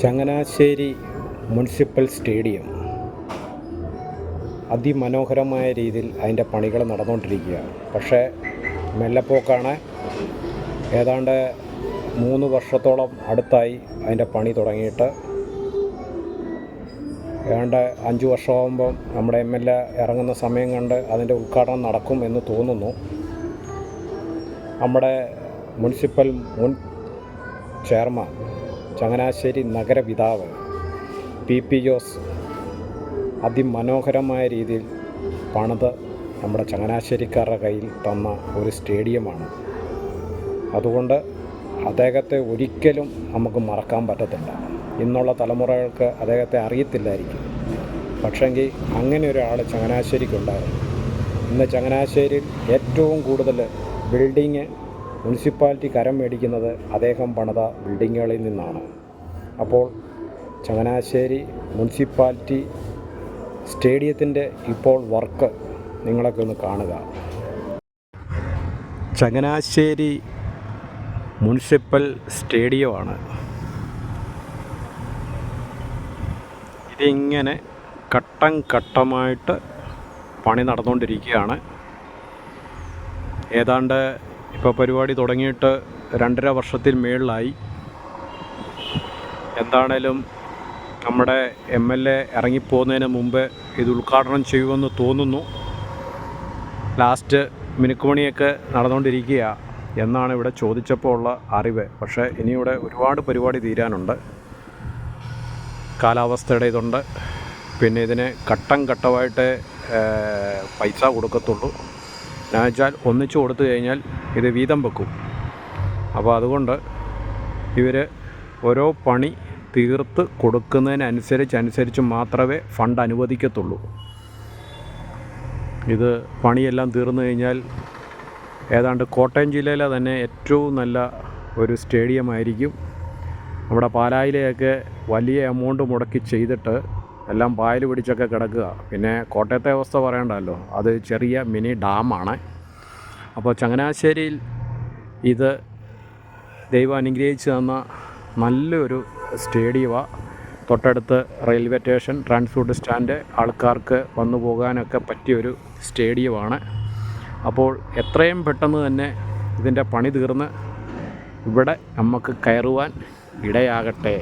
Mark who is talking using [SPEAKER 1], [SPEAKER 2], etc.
[SPEAKER 1] Changanassery municipal stadium അതിമനോഹരമായ രീതിയിൽ അതിൻ്റെ പണികൾ നടന്നുകൊണ്ടിരിക്കുകയാണ്. പക്ഷേ മെല്ലെപ്പോക്കാണ്. ഏതാണ്ട് 3 വർഷത്തോളം അടുത്തായി അതിൻ്റെ പണി തുടങ്ങിയിട്ട്. ഏതാണ്ട് 5 വർഷമാകുമ്പം നമ്മുടെ MLA ഇറങ്ങുന്ന സമയം കണ്ട് അതിൻ്റെ ഉദ്ഘാടനം നടക്കും എന്ന് തോന്നുന്നു. നമ്മുടെ മുനിസിപ്പൽ മുൻ ചെയർമാൻ ചങ്ങനാശ്ശേരി നഗരപിതാവ് PP ജോസ് അതിമനോഹരമായ രീതിയിൽ പണിത് നമ്മുടെ ചങ്ങനാശ്ശേരിക്കാരുടെ കയ്യിൽ തന്ന ഒരു സ്റ്റേഡിയമാണ്. അതുകൊണ്ട് അദ്ദേഹത്തെ ഒരിക്കലും നമുക്ക് മറക്കാൻ പറ്റത്തില്ല. ഇന്നുള്ള തലമുറകൾക്ക് അദ്ദേഹത്തെ അറിയത്തില്ലായിരിക്കും. പക്ഷെങ്കിൽ അങ്ങനെ ഒരാൾ ചങ്ങനാശ്ശേരിക്കുണ്ടായിരുന്നു. ഇന്ന് ചങ്ങനാശ്ശേരിയിൽ ഏറ്റവും കൂടുതൽ ബിൽഡിങ് മുനിസിപ്പാലിറ്റി കരം മേടിക്കുന്നത് അദ്ദേഹം പണിത ബിൽഡിങ്ങുകളിൽ നിന്നാണ്. അപ്പോൾ ചങ്ങനാശ്ശേരി മുനിസിപ്പാലിറ്റി സ്റ്റേഡിയത്തിൻ്റെ ഇപ്പോൾ വർക്ക് നിങ്ങളൊക്കെ ഒന്ന് കാണുക. ചങ്ങനാശ്ശേരി മുനിസിപ്പൽ സ്റ്റേഡിയമാണ്. ഇതിങ്ങനെ ഘട്ടം ഘട്ടമായിട്ട് പണി നടന്നുകൊണ്ടിരിക്കുകയാണ്. ഏതാണ്ട് ഇപ്പോൾ പരിപാടി തുടങ്ങിയിട്ട് 2.5 വർഷത്തിൽ മേളിലായി. എന്താണേലും നമ്മുടെ MLA ഇറങ്ങിപ്പോകുന്നതിന് മുമ്പ് ഇത് ഉദ്ഘാടനം ചെയ്യുമെന്ന് തോന്നുന്നു. ലാസ്റ്റ് മിനുക്കുമണിയൊക്കെ നടന്നുകൊണ്ടിരിക്കുക എന്നാണ് ഇവിടെ ചോദിച്ചപ്പോൾ ഉള്ള അറിവ്. പക്ഷേ ഇനിയിവിടെ ഒരുപാട് പരിപാടി തീരാനുണ്ട്. കാലാവസ്ഥയുടെ ഇതുണ്ട്. പിന്നെ ഇതിന് ഘട്ടം ഘട്ടമായിട്ട് പൈസ കൊടുക്കത്തുള്ളൂ. എന്ന് വെച്ചാൽ ഒന്നിച്ച് കൊടുത്തു കഴിഞ്ഞാൽ ഇത് വീതം വെക്കും. അപ്പോൾ അതുകൊണ്ട് ഇവർ ഓരോ പണി തീർത്ത് കൊടുക്കുന്നതിനനുസരിച്ച് മാത്രമേ ഫണ്ട് അനുവദിക്കത്തുള്ളൂ. ഇത് പണിയെല്ലാം തീർന്നു കഴിഞ്ഞാൽ ഏതാണ്ട് കോട്ടയം ജില്ലയിലെ തന്നെ ഏറ്റവും നല്ല ഒരു സ്റ്റേഡിയം ആയിരിക്കും. നമ്മുടെ പാലായിലെയൊക്കെ വലിയ എമൗണ്ട് മുടക്കി ചെയ്തിട്ട് എല്ലാം പായൽ പിടിച്ചൊക്കെ കിടക്കുക. പിന്നെ കോട്ടയത്തെ അവസ്ഥ പറയണ്ടല്ലോ, അത് ചെറിയ മിനി ഡാമാണ്. അപ്പോൾ ചങ്ങനാശ്ശേരിയിൽ ഇത് ദൈവം അനുഗ്രഹിച്ച് തന്ന നല്ലൊരു സ്റ്റേഡിയമാണ്. തൊട്ടടുത്ത് റെയിൽവേ സ്റ്റേഷൻ, ട്രാൻസ്പോർട്ട് സ്റ്റാൻഡ്, ആൾക്കാർക്ക് വന്നു പോകാനൊക്കെ പറ്റിയൊരു സ്റ്റേഡിയമാണ്. അപ്പോൾ എത്രയും പെട്ടെന്ന് തന്നെ ഇതിൻ്റെ പണി തീർന്ന് ഇവിടെ നമുക്ക് കയറുവാൻ ഇടയാകട്ടെ.